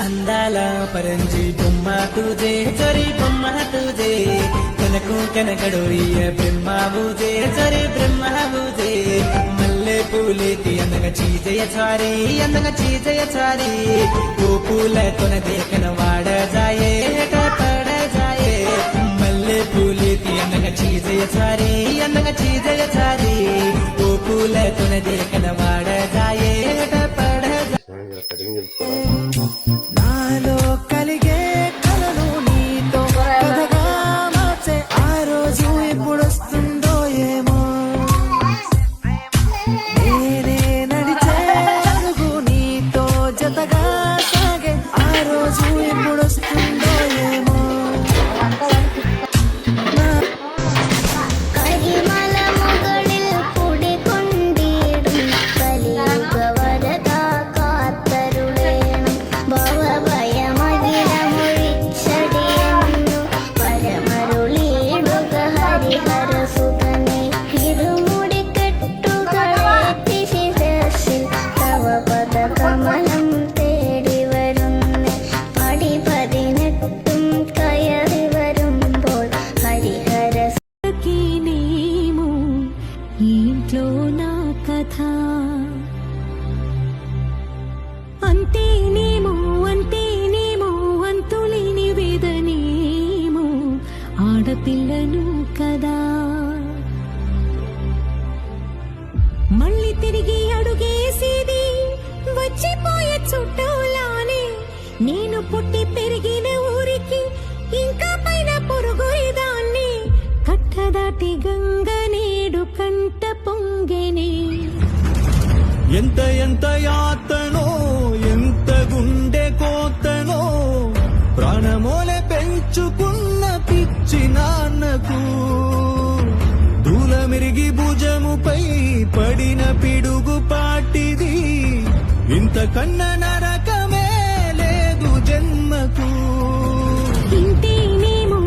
అందాల పరంజి బొమ్మ తుజే చరి బొమ్మ తుజే కనకు కనకడోరియ బ్రహ్మ బూజే చరి బ్రహ్మ బూజే మల్లె పూలేతి అందంగా చీజయ చారి అందంగా చీజయ చారి ఓ పూల తొన దేకన వాడ జాయే పడ జాయే మల్లె పూలేతి అందంగా చీజయ చారి అందంగా చీజయ చారి ఓ పూల తొన దేకన వాడ జాయే పడ నాలో కలిగే కలను నీతో కథగా మార్చే ఆ రోజు ఎప్పుడొస్తుందో ఏమో నేనే నడిచే అడుగు నీతో జతగా సాగే ఆ రోజు ఎప్పుడొస్తుందో ఏమో ఇంట్లో నా కథ అంతేనేమో అంతేనేమో అంతులేని వేదనేమో ఆడపిల్లను కదా మళ్ళీ తిరిగి అడుగేసేది వచ్చిపోయే చుట్టూలానే నేను పుట్టి పెరిగిన ఊరికి ఇంకా పైన పొరుగుదాన్ని కట్టదాటి గంగ నేడు కంట పొంగెనే ఎంత ఎంత యాతనో ఎంత గుండె కోతనో ప్రాణమోలే పెంచుకున్న పిచ్చి నాన్నకు దూలమిరిగి భుజముపై పడిన పిడుగు పాటిది ఇంతకన్నా నరకమే లేదు జన్మకు ఇంతేనేమో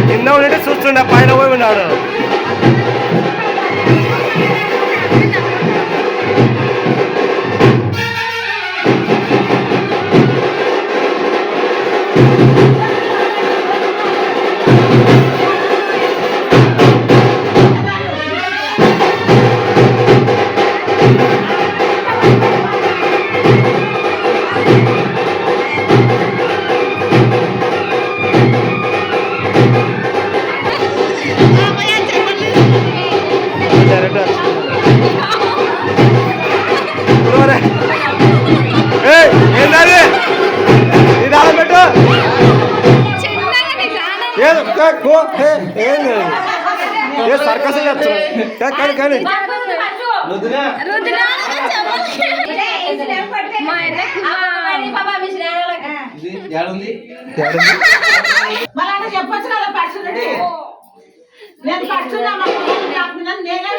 కింద ఉంటే చూస్తుండే పైన పోయి ఉన్నాడు. ఏంటది ఇది ఆడ పెట్టు. ఏ సర్కస్ కానీ కానీ చెప్పచ్చు కదా పర్సనటీ నేను పడుతున్నా నేనే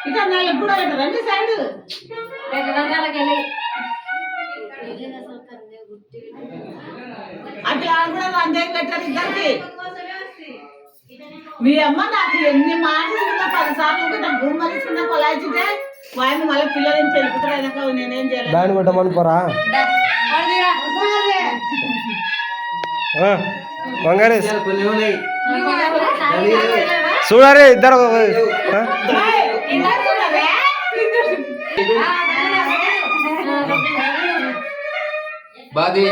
ఇక నెలకు కూడా పెట్టరండి సైడ్ అట్లా కూడా అంతే పెట్టారు ఇద్దరికి. మీ అమ్మ నాకు ఎన్ని మాటలు 10 సార్లు నాకు గుమ్మరించుకున్నా కొలాయితే వాడిని మళ్ళీ పిల్లలని పెరుగుతారు. నేనేం చేయలేదు. దాన్ని పెట్టమనుకోరా బంగారే చూడారే ఇద్దరు. బాది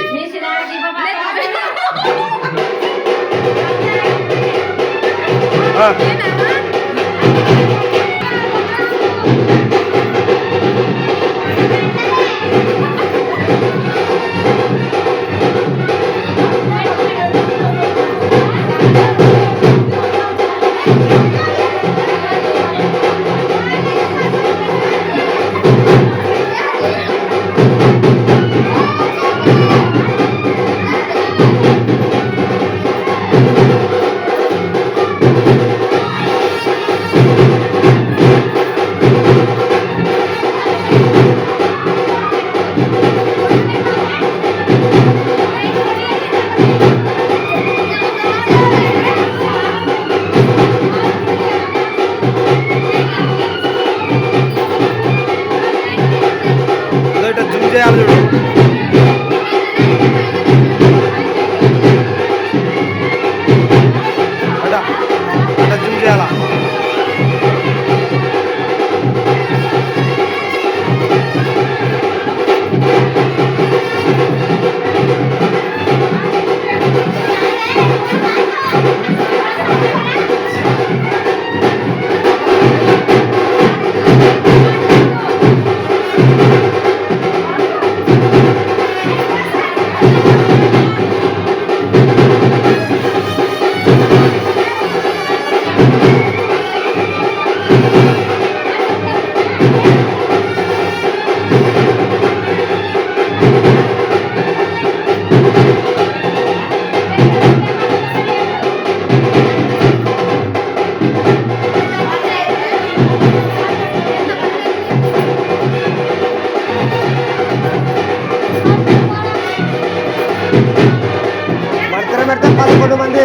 11 మంది.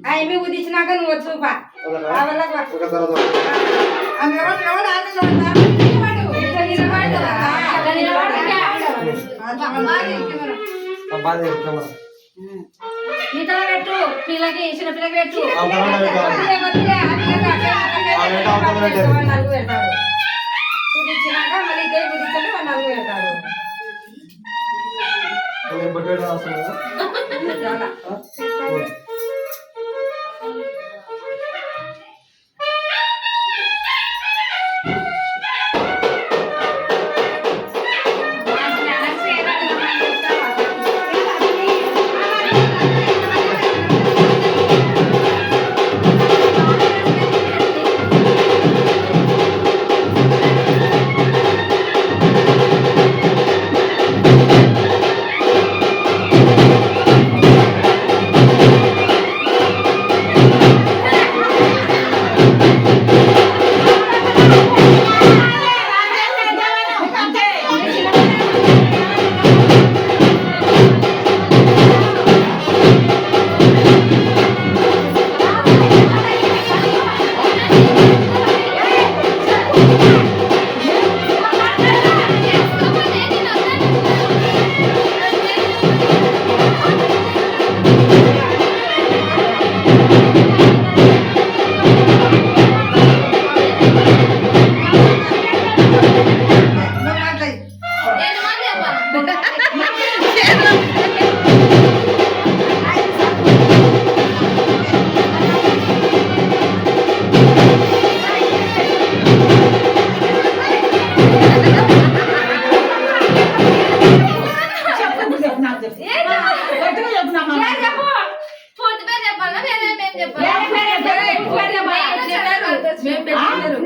అవి కుదించినాక నువ్వు వచ్చుపా ఒక తర్వాత బాగా చెప్తున్నాం. నీతో పెట్టు పిల్లకి చిన్న పిల్లకి పెట్టు నలుగు పెడతాడు కుదించినాక మళ్ళీ ఇద్దరు కుదించండి వాళ్ళు నలుగు పెడతాడు నేను బొట్టు అవసరం లేదా?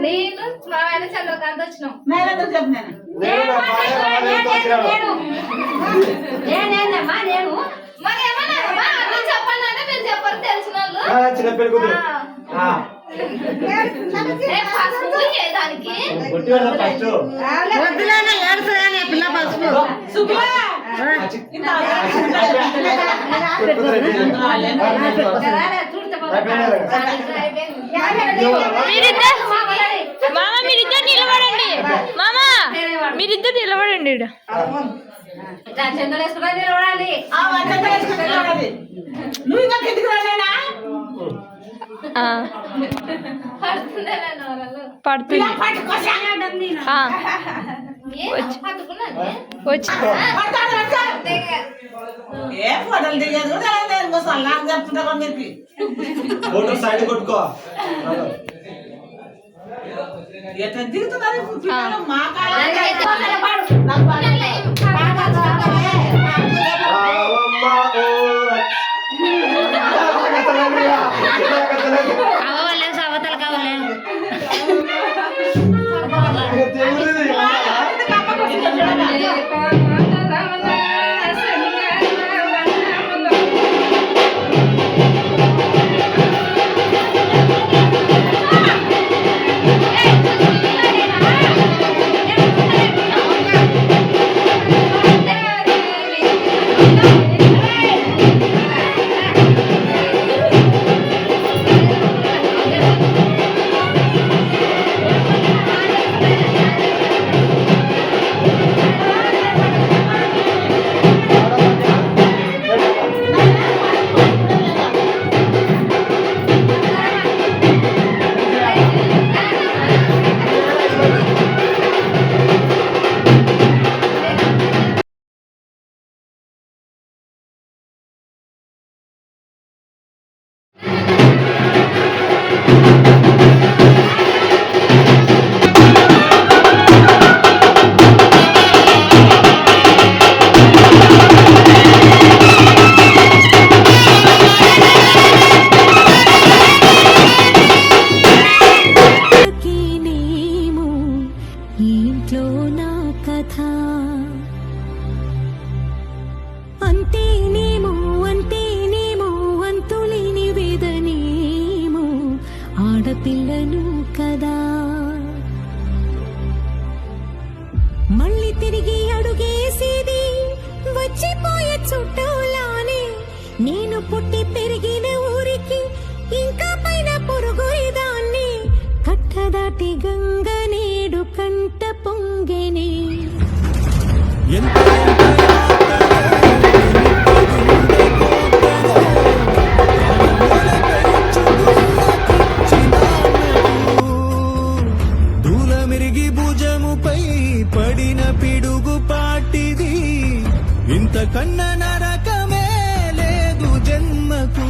నేను మా ఆయన చంద్రకాంత్ వచ్చినాం నేనేనమ్మా నేను మరి ఏమన్నా అన్నీ చెప్పండి అంటే మీరు చెప్పరు తెలిసిన వాళ్ళు చిన్న పెళ్లి కూతురు దానికి మీరిద్దరు నిలబడండి మామ మీరిద్దరు నిలబడండి చంద్ర వేసుకుని నిలబడాలి నువ్వు ఇంకా కిందికి రాలేనా పడుతుంది వచ్చి ఏ ఫోటోలు దిగదు సల్లాగా చెప్తుంటా మీరు ఫోటో సైడ్ కొట్టుకో ఎట్లా దిగుతున్నారు మా అవ్వలే సవతలు కావాలి ఆడపిల్లను కదా. మళ్ళీ తిరిగి అడుగేసేది వచ్చిపోయే చుట్టూలానే. నేను పుట్టి పెరిగిన ఊరికి ఇంకా పైన పొరుగుదాన్ని. కట్టదాటి గంగ నేడు కంట పొంగెనే. ఎంత దూల మెరిగి భుజముపై పడిన పిడుగు పాటిది. ఇంతకన్నా నరకమే లేదు జన్మకు.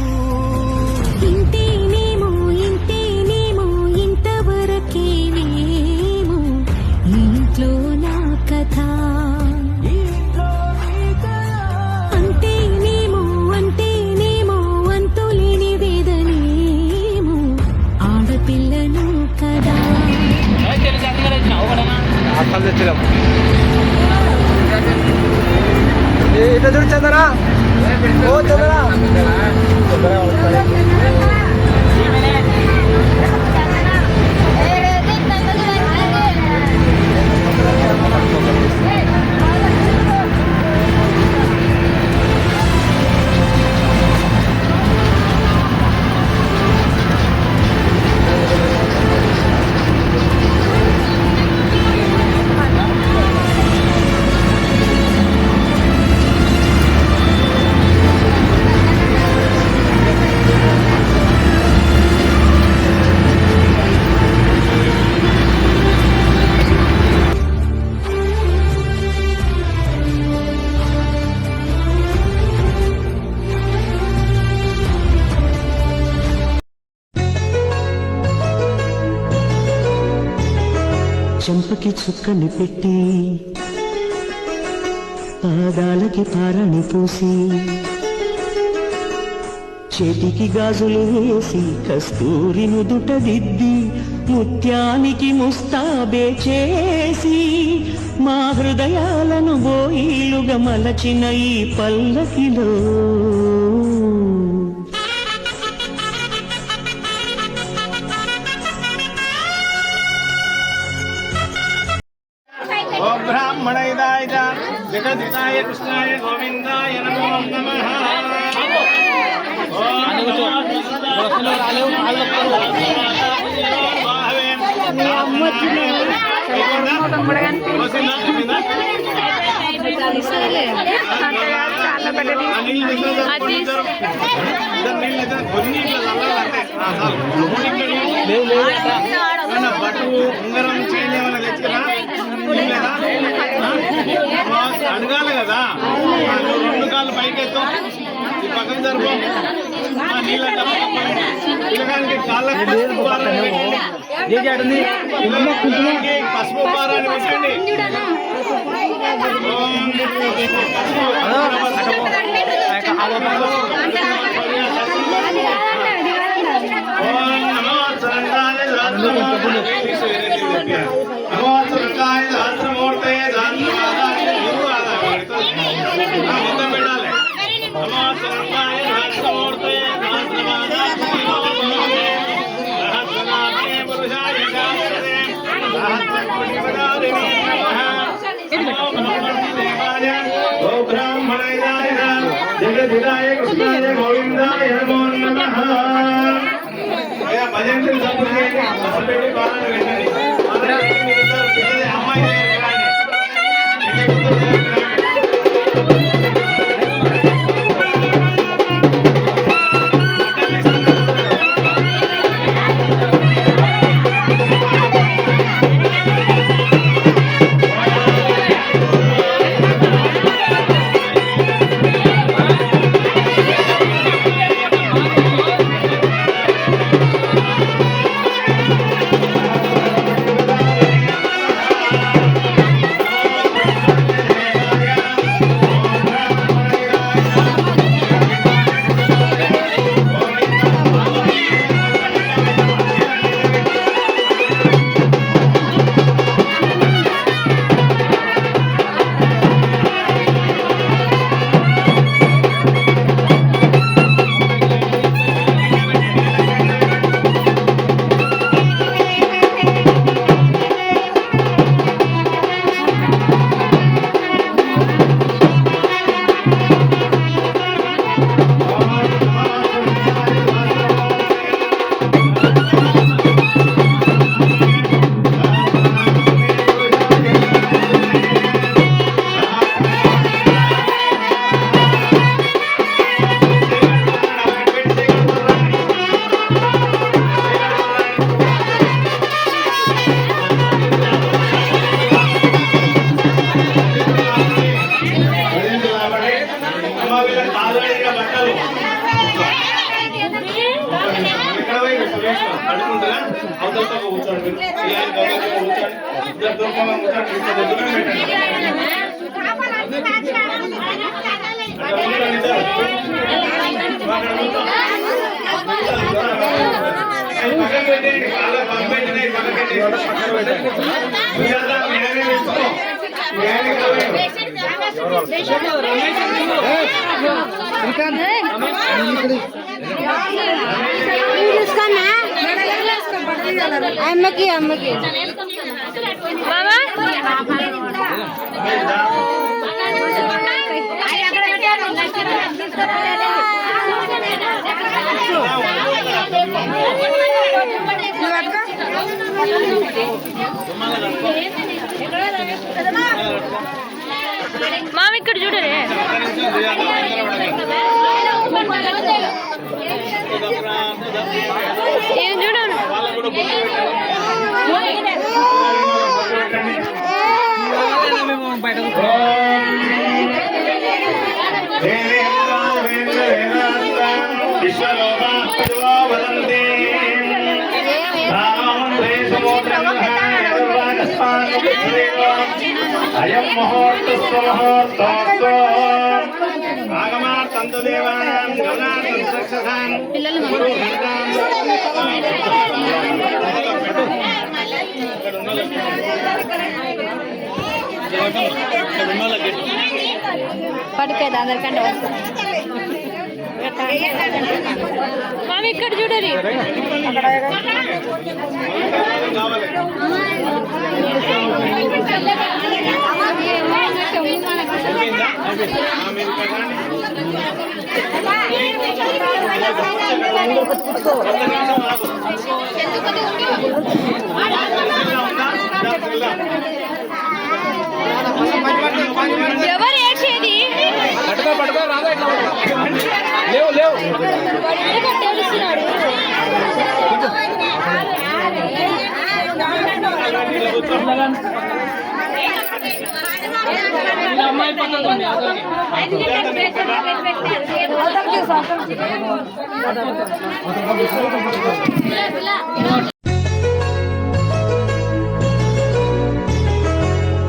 ఇంతేనేమో ఇంతేనేమో ఇంతవరకేనేమో ఇంట్లో నా కథ. అంతేనేమో అంతేనేమో అంతులేని వేదనేమో ఆడపిల్లను కదా. అర్థం తెచ్చినాం ఇట్లా చూడు చందరా. ఓ చందరా చెంపకి చుక్కని పెట్టి పాదాలకి పారని పూసి చేతికి గాజులు వేసి కస్తూరి నుదుట దిద్ది ముత్యానికి ముస్తాబే చేసి మా హృదయాలను బోయిలుగా మలచిన ఈ పల్లకిలో బ్రాహ్మణైదాయ జగదితాయ కృష్ణాయ గోవిందాయ నమో నమః. బట్టు ఉంగరం చేంజ్ ఏమైనా తెచ్చుకున్నా అడగాలి కదా. రెండు కాళ్ళు పైకెత్తు, ఈ పక్కన జరుపు. నీళ్ళ పిల్లగానికి కాళ్ళకి పసుపు పారాన్ని పెట్టండి. జగదితాయ కృష్ణాయ గోవిందాయ నమో నమః. భజన సపోర్ట్ చేయండి. పెట్టి బాగా పెట్టండి. అమ్మాయి కూర్చోండి. ఈ ఆయన గౌరవంగా కూర్చోండి. ఇద్దరు దూరంగా కూర్చోండి. ఇంత దగ్గరగా పెట్టండి. అక్కడ కూర్చోండి ఇద్దరు. అక్కడ కూర్చోండి. అది పక్కన పెట్టండి. కాళ్ళ పక్కన పెట్టండి. పక్కన పెట్టండి. సుజాత, మీ ఆయన తీసుకో. మీ ఆయన గౌరవం. అమ్మకి అమ్మకి మామా మామ ఇక్కడ చూడరే ఏం చూడరు అయం ముహూర్తస్వ ముహూర్తోస్తో ఆగమార్తంతు దేవానాం గమనార్థం సక్ససాన్ గురు హితాం పడుకోదు అందరికంటే వస్తా మామ ఇక్కడ చూడరి ఎవరు ఏడ్చేది పట్టుకో రాదా లేవు లేవు అమ్మాయి పక్కన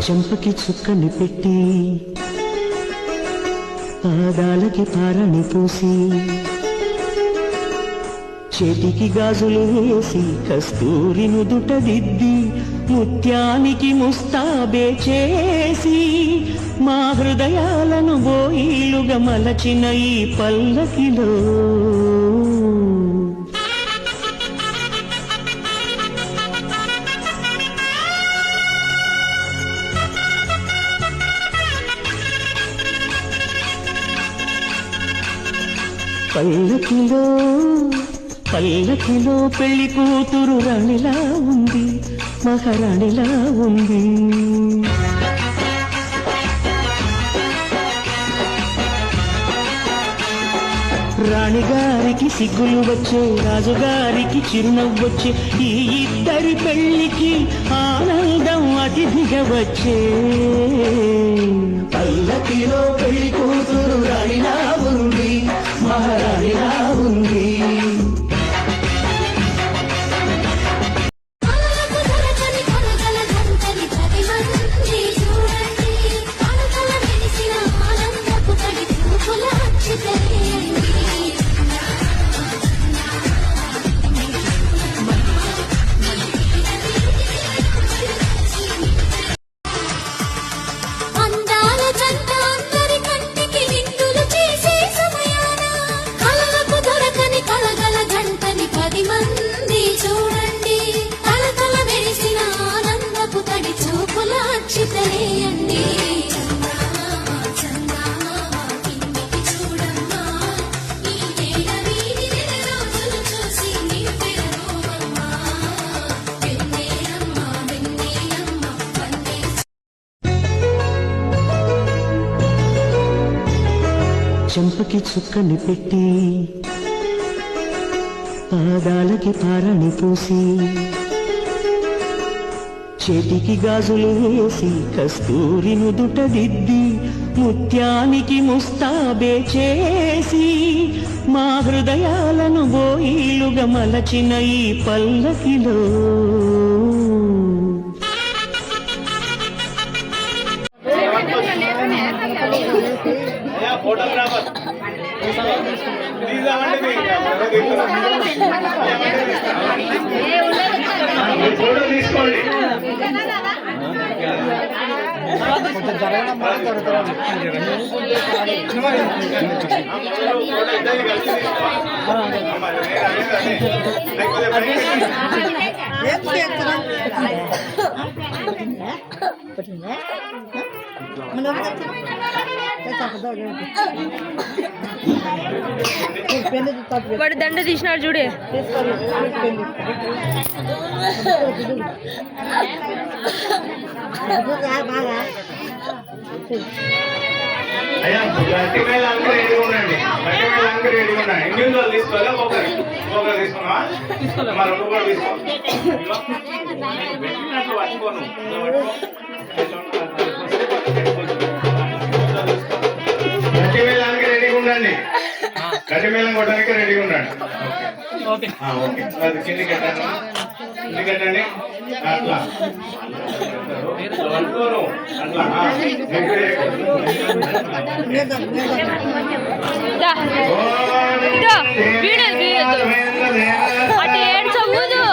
చెంపకి చుక్కని పెట్టి పాదాలకి పారని పూసి చేతికి గాజులు వేసి కస్తూరి నుదుట దిద్ది ముత్యానికి ముస్తాబే చేసి మా హృదయాలను బోయిలుగా మలచిన ఈ పల్లకిలో పల్లకిలో పల్లకిలో పెళ్లి కూతురు రాణిలా ఉంది మహారాణిలా ఉంది రాణిగారికి సిగ్గులు వచ్చే రాజుగారికి చిరునవ్వొచ్చే ఈ ఇద్దరి పెళ్లికి ఆనందం అతిథిగా వచ్చే పల్లకిలో పెళ్లి కూతురు రాణిలా ఉంది మహారాణిలా ఉంది చెంపకి చుక్కని పెట్టి పాదాలకి పారని పూసి చేతికి గాజులు వేసి కస్తూరి నుదుట దిద్ది ముత్యానికి ముస్తాబే చేసి మా హృదయాలను బోయిలుగా మలచిన ఈ పల్లకిలో వాడు దండ తీసినాడు చూడే. అయ్యా గట్టి మీద అందరూ రెడీగా ఉండండి. గట్టి మీద అందరూ రెడీగా ఉండండి. ఇండివిజువల్ తీసుకోవాలి. ఒకరు తీసుకున్నావా? మా రెండు కూడా తీసుకో. పెట్టినట్లు పట్టుకోను. గట్టి మీద అందరూ రెడీగా ఉండండి. గట్టి మీద కొట్టడానికి రెడీగా ఉండండి. ఓకే అది కింది కట్టండి. కింది కట్టండి. అట్లా పట్టుకోను. అట్లా దా. ఇదో వీడు అటు ఏడ్చకూడదు.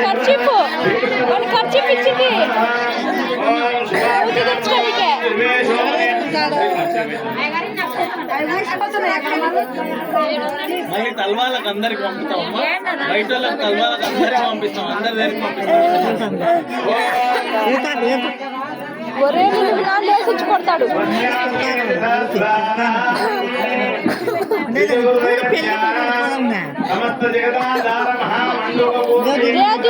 ఖర్చీపు వాడు ఖర్చీపు ఇచ్చింది. మళ్ళీ తల్వాళ్ళకి అందరికి పంపుతామమ్మా. బయట వాళ్ళకి తల్వాళ్ళకి అందరికి పంపిస్తాం. అందరి దగ్గరికి పంపిస్తాం. ఒరే లేచి కొడతాడు. శ్రీరామ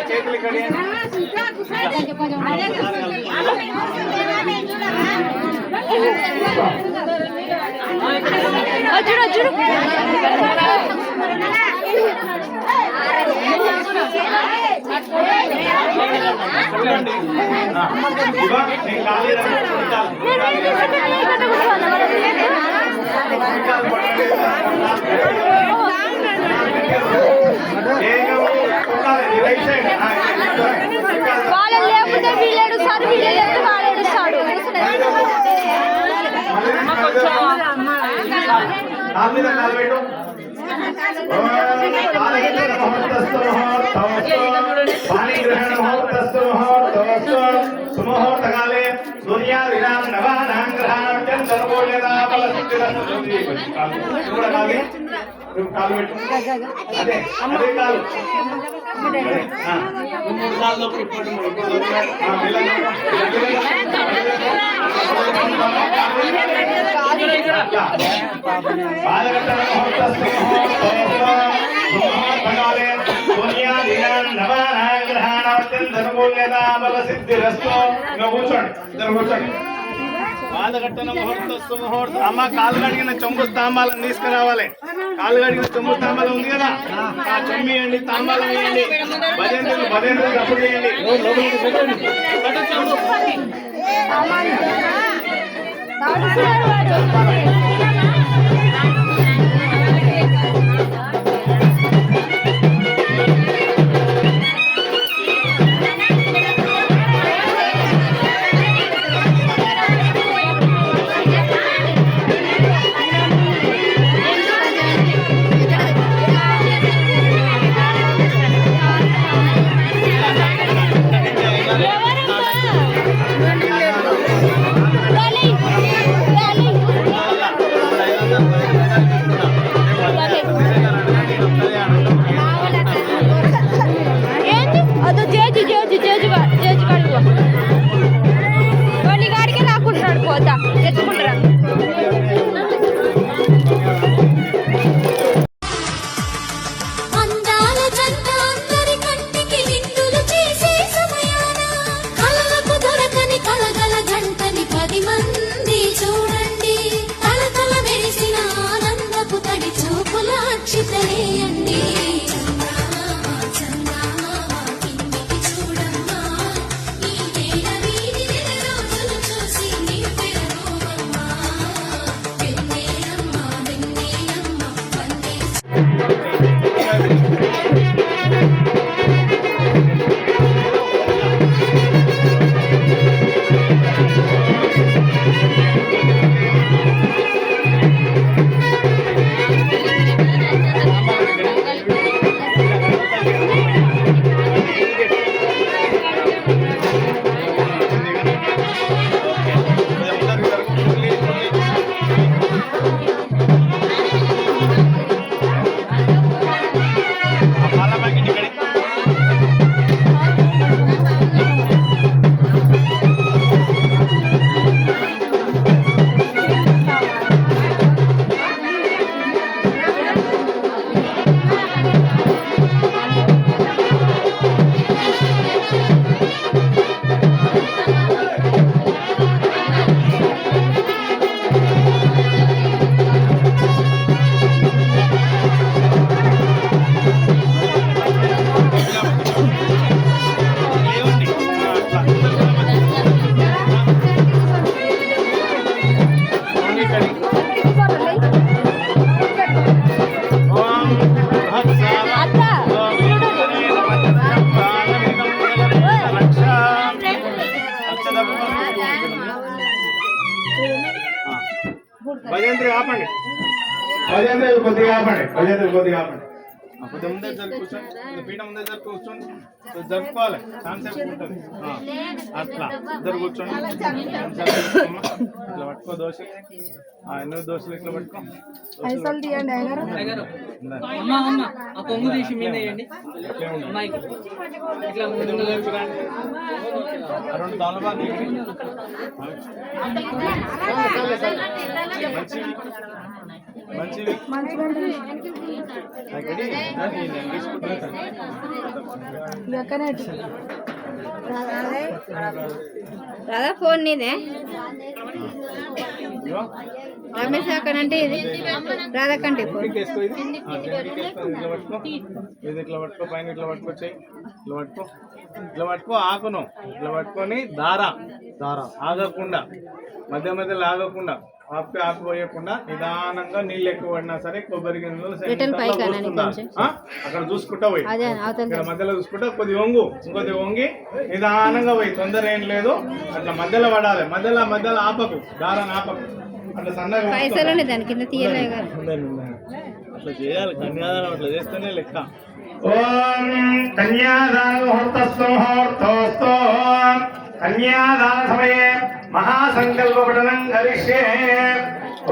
చేతులు ఇక్కడ చూడు చూడు వాళ్ళు లేకపోతే వీళ్ళు ఏడుస్తారు, వీళ్ళు లేకపోతే వాళ్ళు ఏడుస్తాడు. సుముహూర్తకాలే సూర్యాదినాం నవానాం గ్రహాణం కూడా కాదు కాలు పెట్టు అదే అదే కాలు కూర్చోండి పాదఘట్టన ముహూర్తం అమ్మ కాలు కడిగిన చెంబు తాంబాలను తీసుకురావాలి. కాలు కడిగిన చెంబు తాంబాలం ఉంది కదా, ఆ చెంబు ఇవ్వండి, తాంబాలం ఇవ్వండి, భజంతులు అప్పుడు చేయండి. భజంత్రి ఆపండి, భజంత్రి కొద్దిగా ఆపండి, భజంత్రి కొద్దిగా ఆపండి. కొద్దిగా ముందే జరుపు కూర్చోండి, పీఠ ముందే జరుపు కూర్చోండి, జరుపుకోవాలి కాన్సెప్ట్ ఉంటుంది. అట్లా ఇద్దరు కూర్చోండి, ఇట్లా పట్టుకో దోశలు, ఎన్నో దోశలు ఇట్లా పట్టుకో. ఆ కొంగు తీసి మీద వేయండి. అమ్మాయికి ఇట్లా ముందు చూడండి. రెండు దానిపాలు మంచివి రాధా ఫోన్ నీదే రమేష్ అక్కడంటే ఇది రాధకంటే ఫోన్. ఇది ఇట్లా పట్టుకో, పైన ఇట్లా పట్టుకొచ్చాయి, ఇట్లా పట్టుకో, ఇట్లా పట్టుకో, ఆకును ఇట్లా పట్టుకొని దారా ఆగకుండా, మధ్య మధ్యలో ఆగకుండా, ఆకు పోయకుండా నిదానంగా నీళ్ళు ఎక్కువ పడినా సరే కొబ్బరి గిన్నెలు అక్కడ చూసుకుంటా పోయి, ఇక్కడ మధ్యలో చూసుకుంటా కొద్దిగా వంగు, ఇంకొద్దిగా వంగి నిదానంగా పోయి, తొందర ఏం లేదు. అట్లా మధ్యలో పడాలి, మధ్యలో మధ్యలో ఆపకు, దారాన్ని ఆపకు, అట్లా సన్నగా దాని కింద తీయలే అట్లా చేయాలి. కన్యాదానం అట్లా చేస్తేనే లెక్క. ఓం కన్యాదాన ముహూర్తోస్తు కన్యాదాన సమయే మహాసంకల్ప పఠనం కరిష్యే.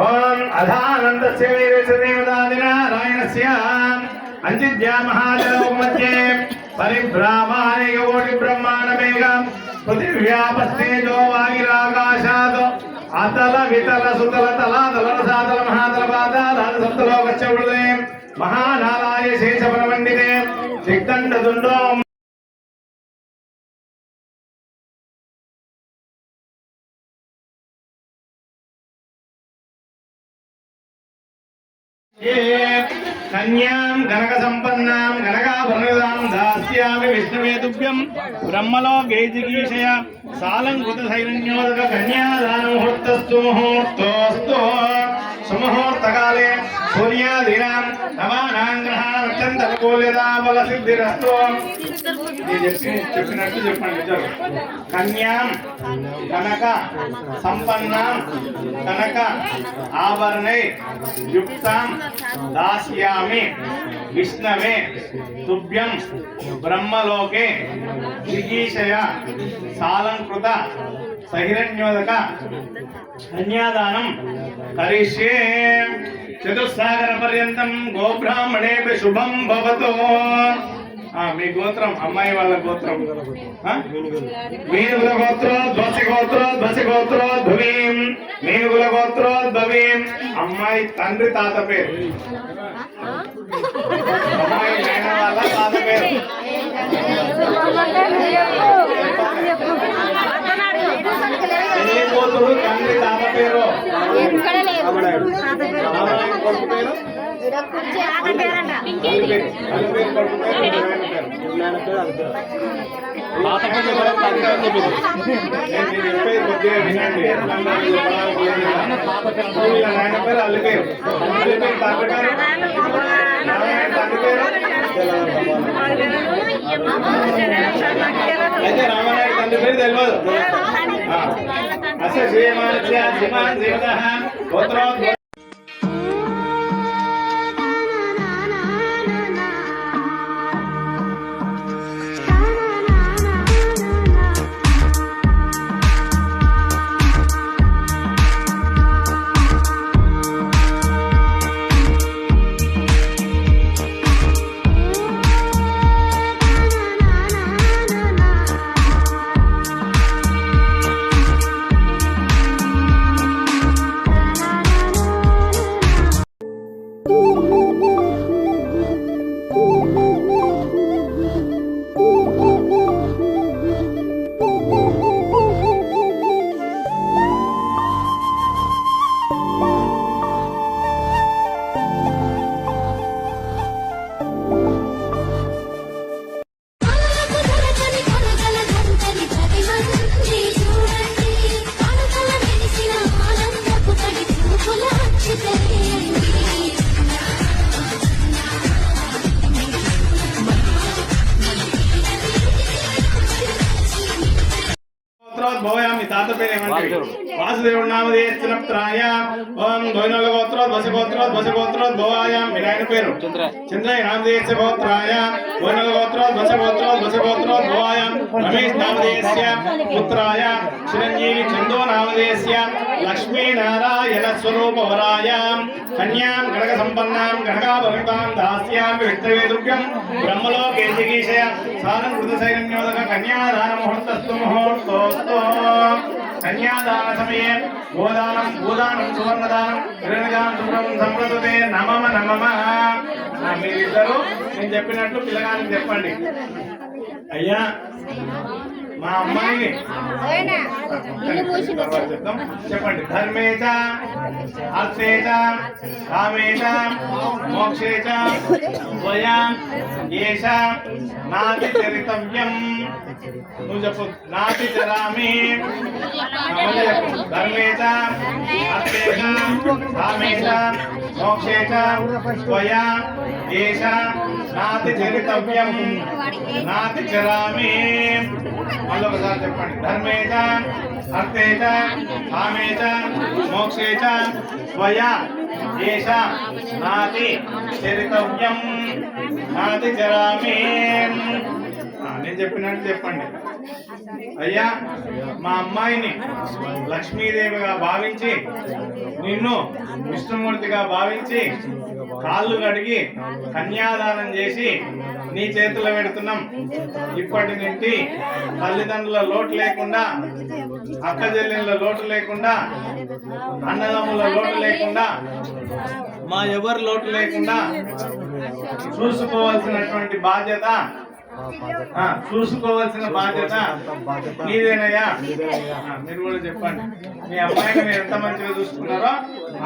ఓం అధానందస్య వీరస్య అంచిద్యా మహాదేవ మధ్యే పరిభ్రామానేక కోటి బ్రహ్మాండమేకం పృథివ్యాపస్తేజో వాగిరాకాశాత్ అతల వితల సుతల తలాతల సాతల మహాతల పాతాల సప్తలోకచ్చే మహానారాయ శేషవన వండితే దిగ్దండ దుండో కన్యాం గణక సంపన్నాం గణకాభరణదాం దాస్యామి విష్ణువే తుభ్యం బ్రహ్మలోకే జిగీషయ సాలంకృత సైరణ్యోదక కన్యాదాన ముహూర్తస్తు సుముహూర్తకాలే సూర్యాదీనాం నవానాం గ్రహాణం అత్యంత అనుకూల్యతా బల సిద్ధిరస్తు. చెప్పినట్టు చెప్పండి. కన్యాం కనక సంపన్నాం కనక ఆభరణై యుక్తాం దాస్యామి విష్ణవే తుభ్యం బ్రహ్మలోకే జిగీషయ సాలంకృత సహిరణ్యోదక కన్యాదానం కరిష్యే. చతుస్సాగర పర్యంతం గోబ్రాహ్మణేపి శుభం భవతు. మీ గోత్రం, అమ్మాయి వాళ్ళ గోత్రం మీనుగుల గోత్రోద్భవీం మీనుగుల గోత్రోద్భవీం. అమ్మాయి తండ్రి తాత పేరు, అమ్మాయి నాయన వాళ్ళ తాత పేరు. పెళ్లి కూతురు తండ్రి తాత పేరు, కొడుకు పేరు అయితే రామానాయుడు తండ్రి పేరు తెలియదు. అసలు గోత్రోద్భవ మీ తాత పేరు ఏమంటే వాసుదేవ. వాసుదేవుడు నామధేయశ్చనప్రాయ ఓం ద్వైనల గోత్రోద్ వసగోత్రోద్ భవాయాం వినాయన పేరు చంద్రయ్య నామధేయస్య గోత్రాయ ద్వైనల గోత్రోద్ వసగోత్రోద్ భవాయాం రమేష్ నామధేయస్య పుత్రాయ చిరంజీవి చందో నామధేయస్య లక్ష్మీనారాయణ స్వరూపవరాయ కన్యాం గణక సంపన్నాం గణకాభరితాం దాస్యామి విత్తవేదుభ్యం బ్రహ్మలోకే జిగీషయ సారం కృతశైలన్యోదక కన్యాదాన ముహూర్తస్తు ముహూర్తోస్తు కన్యాదాన సమయే భూదానం సువర్ణదానం హిరణ్యదానం శుభ్రం సంప్రదుతే నమమ మీరిద్దరూ నేను చెప్పినట్లు పిల్లగానికి చెప్పండి. అయ్యా మా అమ్మాయిని చెప్తాం చెప్పండి. ధర్మేచ అర్థేచ కామేచ మోక్షేచ త్వయా ఏష నాతి చరితవ్యం. నువ్వు చెప్పు. నాతి చరామి. ధర్మేచ అర్థేచ కామేచ మోక్షేచ త్వయా ఏష నాతి చరితవ్యం నాతి చరామి. మళ్ళీ ఒకసారి చెప్పండి. ధర్మేచ అర్థేచ కామేచ మోక్షేచ త్వయా ఏష నాతి చరితవ్యం నాతి చరామి. నేను చెప్పినట్టు చెప్పండి. అయ్యా మా అమ్మాయిని లక్ష్మీదేవిగా భావించి నిన్ను విష్ణుమూర్తిగా భావించి కాళ్ళు కడిగి కన్యాదానం చేసి నీ చేతిలో పెడుతున్నాం. ఇప్పటి నుండి తల్లిదండ్రుల లోటు లేకుండా, అక్క చెల్లెళ్ళ లోటు లేకుండా, అన్నదమ్ముల లోటు లేకుండా, మా ఎవరి లోటు లేకుండా చూసుకోవాల్సినటువంటి బాధ్యత నీదేనయ్యా. మీరు కూడా చెప్పండి. మీ అమ్మాయిని మీరు ఎంత మంచిగా చూసుకున్నారో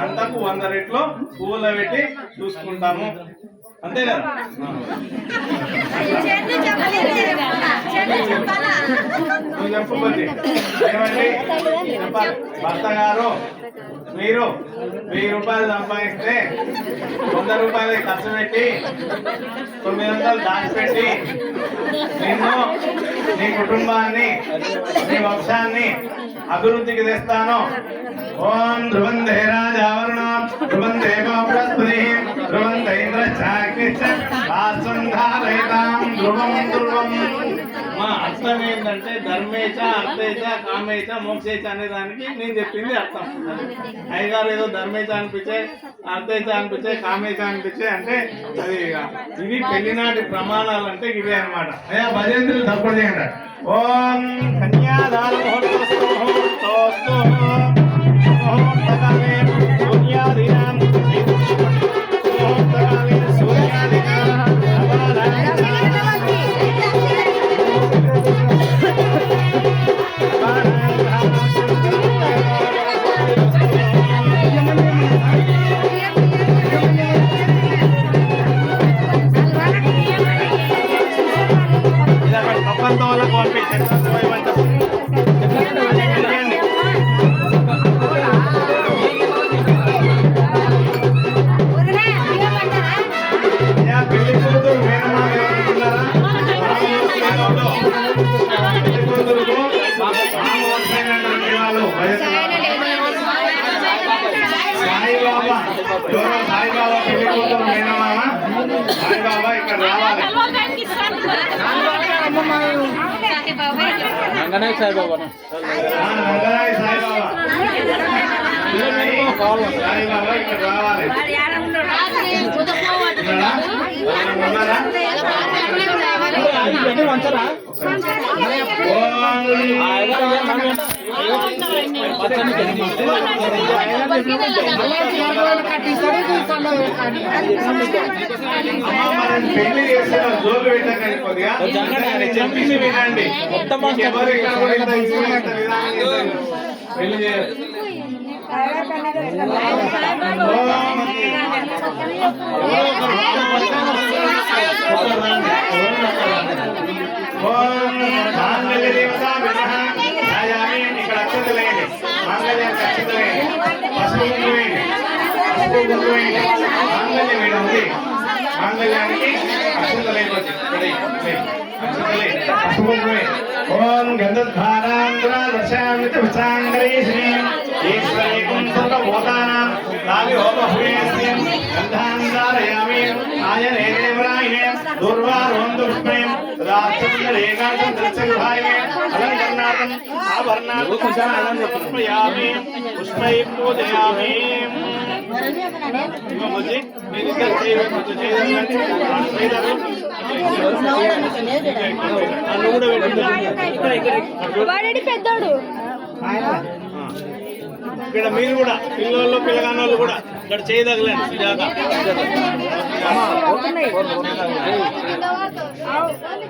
అంతకు 100 రెట్లు పువ్వుల పెట్టి చూసుకుంటాము. అంతే కదా. నువ్వు చెప్పబోద్ది ఏమండి చెప్పాలి. భర్త గారు మీరు 1000 రూపాయలు సంపాదిస్తే 100 రూపాయలు ఖర్చు పెట్టి 900 దాచిపెట్టి నిన్ను, నీ కుటుంబాన్ని, నీ వంశాన్ని అభివృద్ధికి తెస్తాను. ఓం ధ్రువందే రాజావరుణం ధ్రువం దేవో బృహస్పతి ధ్రువం ఇంద్రచాకితాం ధ్రువం ధ్రువం. మా అర్థం ఏంటంటే ధర్మేచ అర్థేచ కామేచ మోక్షేచ అనే దానికి నేను చెప్పింది అర్థం. అయ్యగారు ఏదో ధర్మేచ అనిపించే, అర్థేచ అనిపించే, కామేచ అనిపించే అంటే అది ఇవి పెళ్లినాటి ప్రమాణాలు అంటే ఇవే అనమాట. అయ్యా భజంతులు తప్పుడు చేయండి. ఓం కన్యాదాన ముహూర్తోస్తు ముహూర్తోస్తు ముహూర్తకాలే సూర్యాదీనాం ముహూర్తకాలే సూర్యాదీనాం ప్రపంచం వల్ల పంపించండి. పెళ్లి కూతురు మేనమామ ఎవరున్నారా? పెళ్లి కూతురుకు సాయిబాబా సాయిబాబా పెళ్లి కూతురు మేనమామ సాయిబాబా ఇక్కడ రావాలి. నంగనాయ్ సాయిబాబా సాయిబాబా ఇక్కడ రావాలి. పెళ్లి చేసిన జోలు పెట్టకండి. కొద్దిగా చెప్పింది వినండి. ఎవరు ఇక్కడ కూడా ఇంత పెళ్లి చేయాలి. మాంగళ్య దేవతా ఇక్కడ అక్షతలేయండి. మాంగళ్యానికి అక్షతలేయండి. పసుపు గుండు వేయండి. పసుపు గుండు వేయండి. మాంగళ్యం వేయడం ఉంది. మాంగళ్యానికి అక్షతలేయవచ్చు. ఓం గంధద్వారాంధ్రాదశాంగరీశ్రీం ఈశ్వరీకం సర్వభూతానాం కావి హోమహుయేస్యం గంధాం ధారయామి ఆయనే దేవరాయనే దుర్వారోం దుష్మయం రాత్రిరేకాంతం దర్శకభాయే అలంకరణార్థం ఆభరణార్థం పుష్పయామి పుష్పై పూజయామి. మీరిద్దరు చేయవచ్చు వాడి పెద్దోడు ఇక్కడ మీరు కూడా పిల్లలు పిల్లగాని వాళ్ళు కూడా ఇక్కడ చేయదగలేదు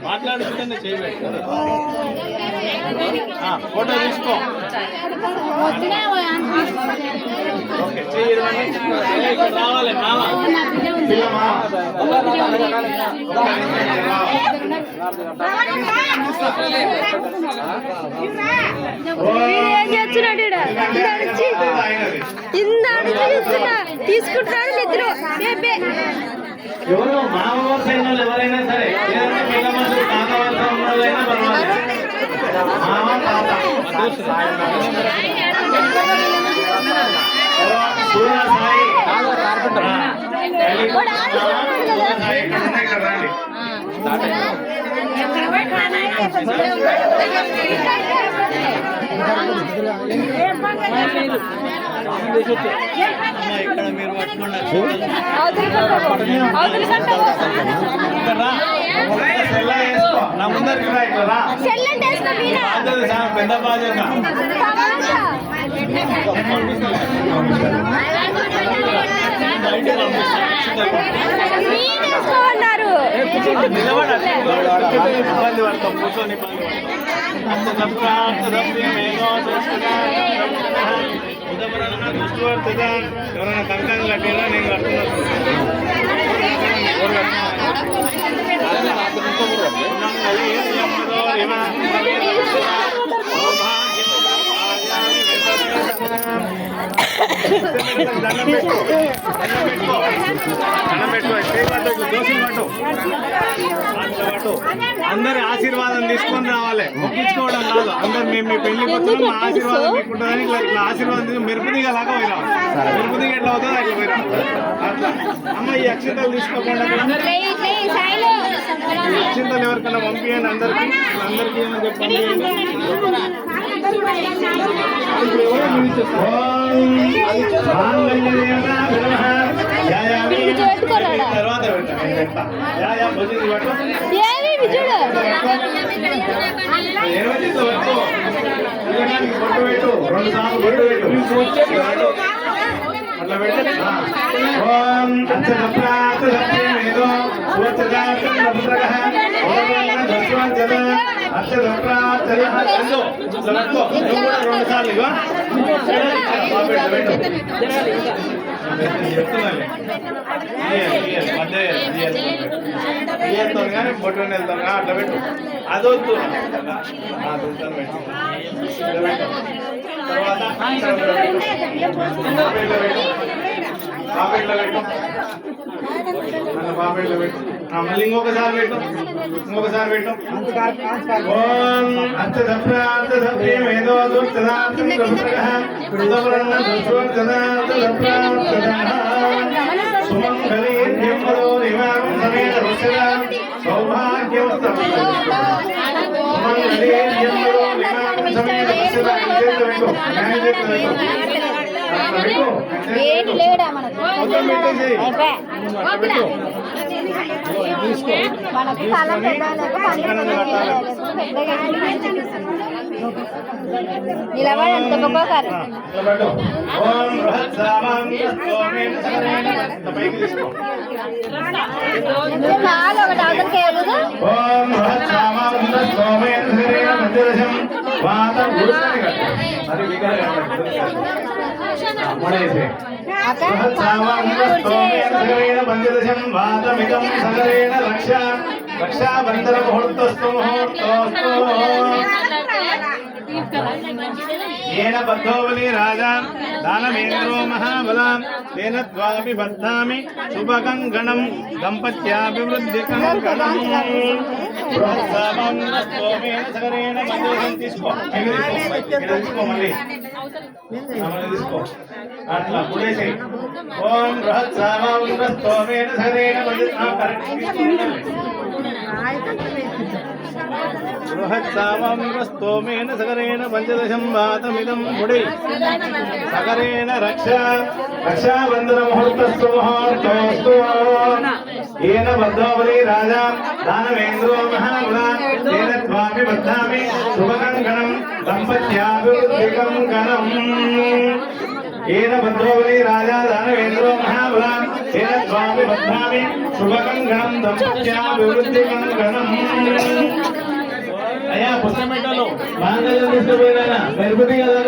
మాట్లాడుతుంటే చేయబెట్టు ఫోటో తీసుకో. ఓకే చేయమండి రావాలి మామ పిల్ల మామ తీసుకుంటారు నిద్ర ఎవరు మామ వరుస అయిన వాళ్ళు ఎవరైనా సరే లేదంటే పిల్ల మనుషులు తాత వరుస ఉన్న వాళ్ళైనా పర్వాలేదు. మామ తాత సూర్య సాయి ఇక్కడ రండి. ఇక్కడ మీరు పట్టుకున్నారు నా ముందరికి రా ఇక్కడ రా. పెద్ద బాధ్యత ఇబ్బంది పడతాం కూర్చొని దృష్టి పడుతుందా ఎవరైనా కంకణం కట్టినా నేను అందరి ఆశీర్వాదం తీసుకొని రావాలి, మొక్కించుకోవడం కాదు. అందరు మేము మీ పెళ్లికి వచ్చినాం మా ఆశీర్వాదం మీకుంటుందని ఇట్లా ఆశీర్వాదం తీసుకుని మెరుపుదిగా లాగా పోయినా మెరుపుదిగా ఎట్లా అవుతుందో అట్లా పోయినా అట్లా. అమ్మ ఈ అక్షింతలు తీసుకోకుండా అక్షింతలు ఎవరికైనా పంపించండి అందరికి అందరికీ ఏమని చెప్పండి. తర్వాత పెట్టు 2 సార్లు బొట్టు పెట్టు అట్లా పెట్టు. ఓం అచ్చప్రాప్తేదో కానీ బొట్టు వెళ్తాం అట్లా పెట్టు. అదొద్దు తర్వాత పాపెట్లో పెట్టు పాపెట్లో పెట్టు. మళ్ళీ ఇంకొకసారి పెట్టు ఇంకొకసారి పెట్టు. ఓం అర్థేదో సుమంగళీ ఏంటి లేడా మనకు మనకి చాలా నిలబడి అంత ఒక్కొక్కరు నాలుగు ఒకటి అవతలకి వెళ్ళదు. పంచదశం వాతమిదం సగరేణ రక్షాబంధన ముహూర్తస్తు ముహూర్తోస్తు येन बद्धोवली राजा दानवेन्द्रो महाबलां तेन त्वापि बद्धामि शुभकङ्कणं दम्पत्याभिवृद्धिकङ्कणम् बृहत्सामं सगरेण मन्दोहं తీసుకో మళ్ళీ తీసుకో అట్లా పుడేసి ఓం బృహత్సామం స్తోమేన సగరేణ बृहत्सामं सगरेण पंचदशं वातमिदं मुडे सगरेण रक्षाबन्धनमुहूर्तस्तु मुहूर्तोऽस्तु येन बद्धोवली राजा दानवेन्द्रो महाबलां तेन त्वापि बद्धामि शुभकङ्कणं दम्पत्याभिवृद्धिकङ्कणम् येन बद्धोवली राजा दानवेन्द्रो महाबलां तेन त्वापि बद्धामि शुभकङ्कणं दम्पत्याभिवृद्धिकङ्कणम् అయ్యా పుస్తకం పెట్టాలో మాంగళ్యం తీసుకుపోయినా మెరుగుతి కదా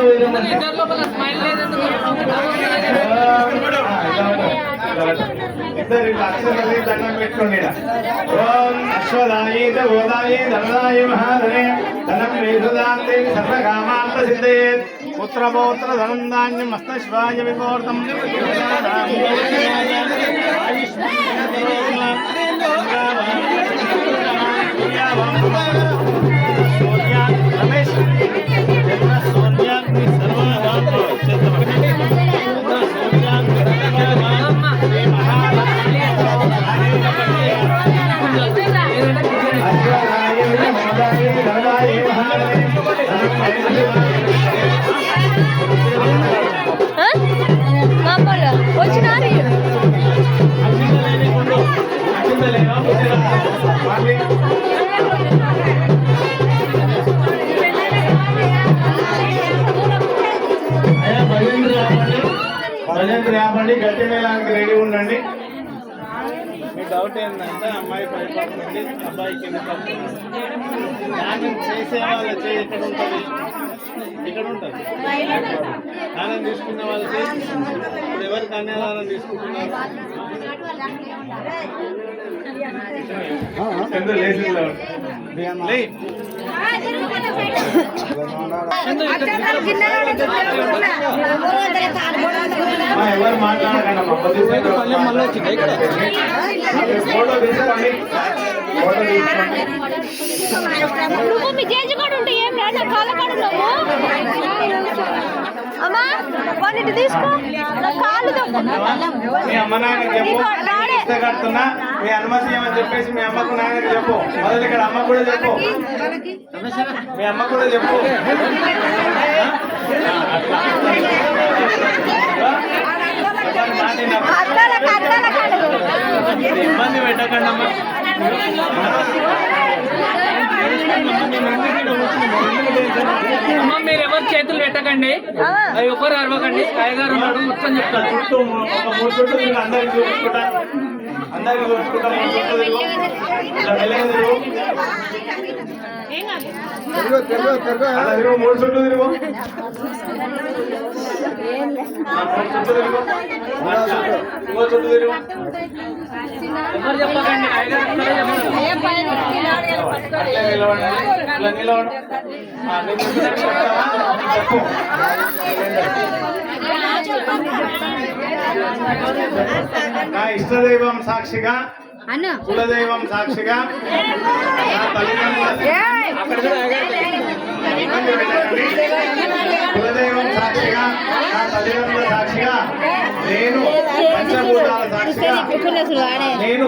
ఇద్దరు అక్షరాలు దండం పెట్టుకోండి. ఓం అశ్వదాయే గోదాయే ధనదాయ మహాధనే ధనం మేధుదాంతే సర్వకామార్థ సిద్ధయే పుత్రపౌత్ర ధనం ధాన్యం మస్తశ్వాయ వికోర్తం రమేష్ సోన్యాగ్ని సర్వదాంతో వచ్చినారు భజంత్రి ఆపండి గట్టి మేళానికి రెడీ ఉండండి. మీ డౌట్ ఏంటంటే అమ్మాయి పైపాటు నుండి అబ్బాయి కింద స్నానం చేసే వాళ్ళ చేయి ఎక్కడ ఉంటుంది? ఇక్కడ ఉంటుంది. స్నానం తీసుకునే వాళ్ళ చేయి ఇప్పుడు ఎవరు కన్యాదానం తీసుకుంటున్నారు? ఎందుకు లేచిందో ఎవరు మాట్లాడకండి ఫోటో తీసుకోండి. ఫోటో తీసుకోండి. నువ్వు మీ చేసి కూడా ఉంటే ఏం రాజా కాళ్ళ కాడున్నావు అమ్మా వాటిని తీసుకో కాళ్ళు మీ అమ్మ నాయన చెప్పు కడుతున్నా మీ అనుమతి ఏమని చెప్పేసి మీ అమ్మకు నాయనకి చెప్పు. మొదలు ఇక్కడ అమ్మ కూడా చెప్పు. మీ అమ్మ కూడా చెప్పు. ఇబ్బంది పెట్టకండి అమ్మ. మీరు ఎవరు చేతులు పెట్టకండి, అవి ఒకరు అరవకండి. కాయగారు ఉన్నాడు మొత్తం చెప్తాను. చుట్టూ ఒక 3 చుట్టూ తిరిగి అందరికి చూపించుకుంటా. అందరికి చూపించుకుంటా 3 చుట్టూ తిరుగు. ఇలా మెల్లగా తిరుగు. అలా తిరుగు. 3 చుట్టూ తిరుగు. 3 చుట్టూ తిరుగు. ఇంకో చుట్టూ తిరుగు. ఎవరు చెప్పకండి. అట్లే నిలబడండి. ఇలా నిలబడు. నా ఇష్టదైవం సాక్షిగా కులదైవం సాక్షిగా నా కులదైవం సాక్షిగా నా తల్లిదండ్రుల సాక్షిగా నేను పంచభూతాల సాక్షిగా నేను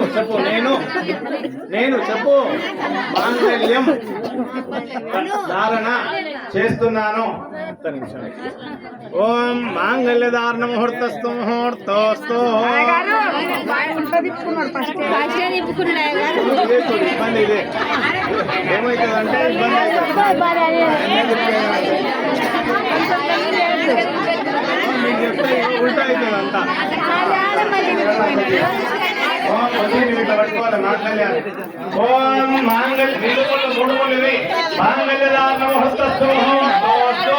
చెప్పు మాంగళ్యం ధారణ చేస్తున్నాను. ఓం మాంగళ్యధారణ ముహూర్తస్తు ముహూర్తోస్తు. ఇబ్బంది ఇదే ఏమవుతుందంటే ఇబ్బంది మీకు చెప్తే ఉల్టా అవుతుంది అంతా. ఇట్లా పట్టుకోవాలి మాట్లాడాలి. ఓం మాంగళ్య 3 ముళ్ళు మాంగళ్యధారణ ముహూర్తస్తు ముహూర్తోస్తు.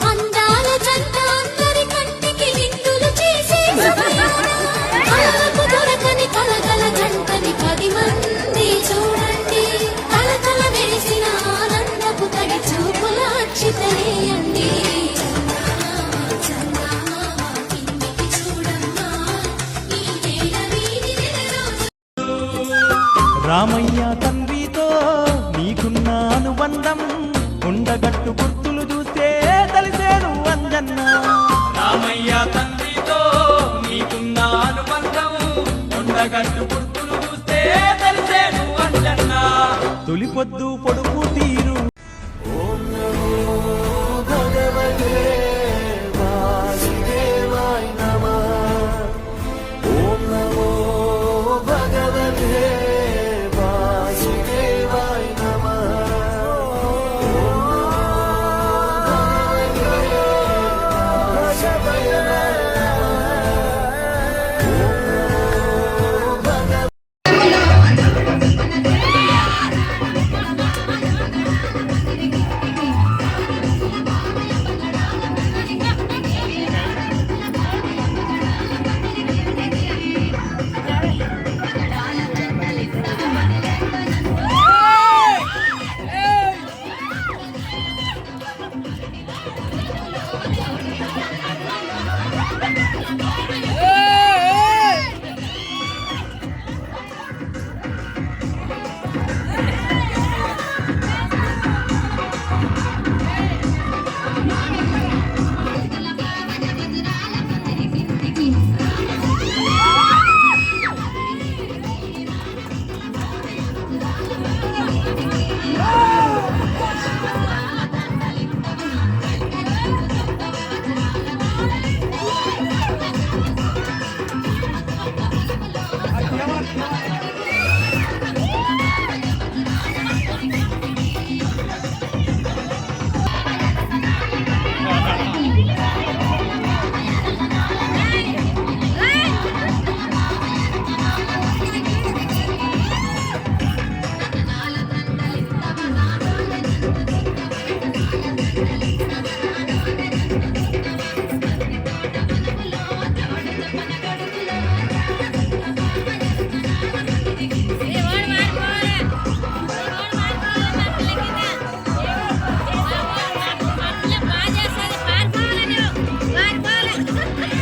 అందాల జంట అందరి కంటికి విందులు చేసే దొరకని కలగల గంటని 10 మంది చూడండి కలకల వేసిన ఆనందపు తడి చూపుల అచ్చితలేయండి రామయ్య తండ్రితో నీకున్న అనుబంధం ఉండగట్టు గుర్తులు చూస్తే తెలిసేను అంజన్న. రామయ్య తండ్రితో నీకున్న అనుబంధం ఉండగట్టు గుర్తులు చూస్తే తెలిసేను అంజన్న. తొలి పొద్దు పొడుపు తీరు బాగా చేస్తారు